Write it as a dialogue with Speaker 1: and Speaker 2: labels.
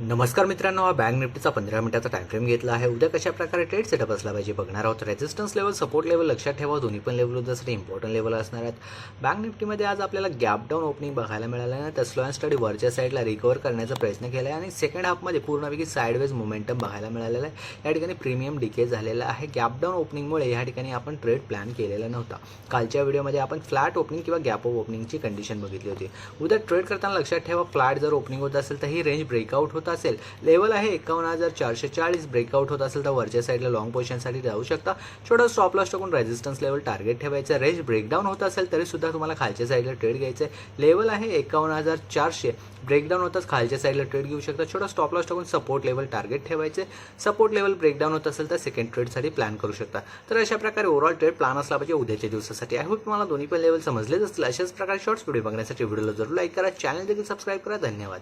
Speaker 1: नमस्कार मित्रांनो, हा बँक निफ्टीचा 15 मिनिटाचा टाइम फ्रेम घेतला आहे। उद्या कशा प्रकारे ट्रेड सेटअप असला पाहिजे बघणार आहोत। रेजिस्टन्स लेवल, सपोर्ट लेवल लक्षात ठेवा, दोन्ही पण लेवल उद्यासाठी इम्पॉर्टंट लेवल असणार आहेत। बँक निफ्टीमध्ये आज आपल्याला गॅप डाऊन ओपनिंग बघायला मिळालं आहे, तर स्लो अँड स्टडी वरच्या साईडला रिकवर करण्याचा प्रयत्न केला आहे आणि सेकंड हाफमध्ये पूर्णपैकी साइडवेज मोमेंटम बघायला मिळालेला आहे। या ठिकाणी प्रीमियम डिके झालेला आहे। गॅप डाऊन ओपनिंगमुळे या ठिकाणी आपण ट्रेड प्लॅन केलेला नव्हता। कालच्या व्हिडिओमध्ये आपण फ्लॅट ओपनिंग किंवा गॅप ऑफ ओपनिंगची कंडिशन बघितली होती। उद्या ट्रेड करताना लक्षात ठेवा, फ्लॅट जर ओपनिंग होत असेल तर ही रेंज ब्रेकआउट होत असेल, लेवल आहे 51,440 ब्रेकआउट होत असेल तर वरच्या साईडला लॉंग पोझिशनसाठी जाऊ शकता। छोटा स्टॉप लॉस टाकून रेजिस्टन्स लेवल टार्गेट ठेवायचं। रेंज ब्रेकडाऊन होत असेल तरी सुद्धा तुम्हाला खालच्या साईडला ट्रेड घ्यायचं आहे। लेवल आहे 51,400, ब्रेकडाऊन होताच खालच्या साईडला ट्रेड घेऊ शकता। छोटा स्टॉप लॉस टाकून सपोर्ट लेवल टार्गेट ठेवायचे। सपोर्ट लेवल ब्रेकडाऊन होत असेल तर सेकंड ट्रेडसाठी प्लॅन करू शकता। तर अशा प्रकारे ओव्हरऑल ट्रेड प्लॅन असला पाहिजे उद्याच्या दिवसासाठी। आय होप तुम्हाला दोन्ही पण लेवल समजलेच असतील। अशाच प्रकारे शॉर्ट्स व्हिडिओ बघण्यासाठी व्हिडिओला जरूर लाईक करा, चॅनल देखील सबस्क्राईब करा। धन्यवाद।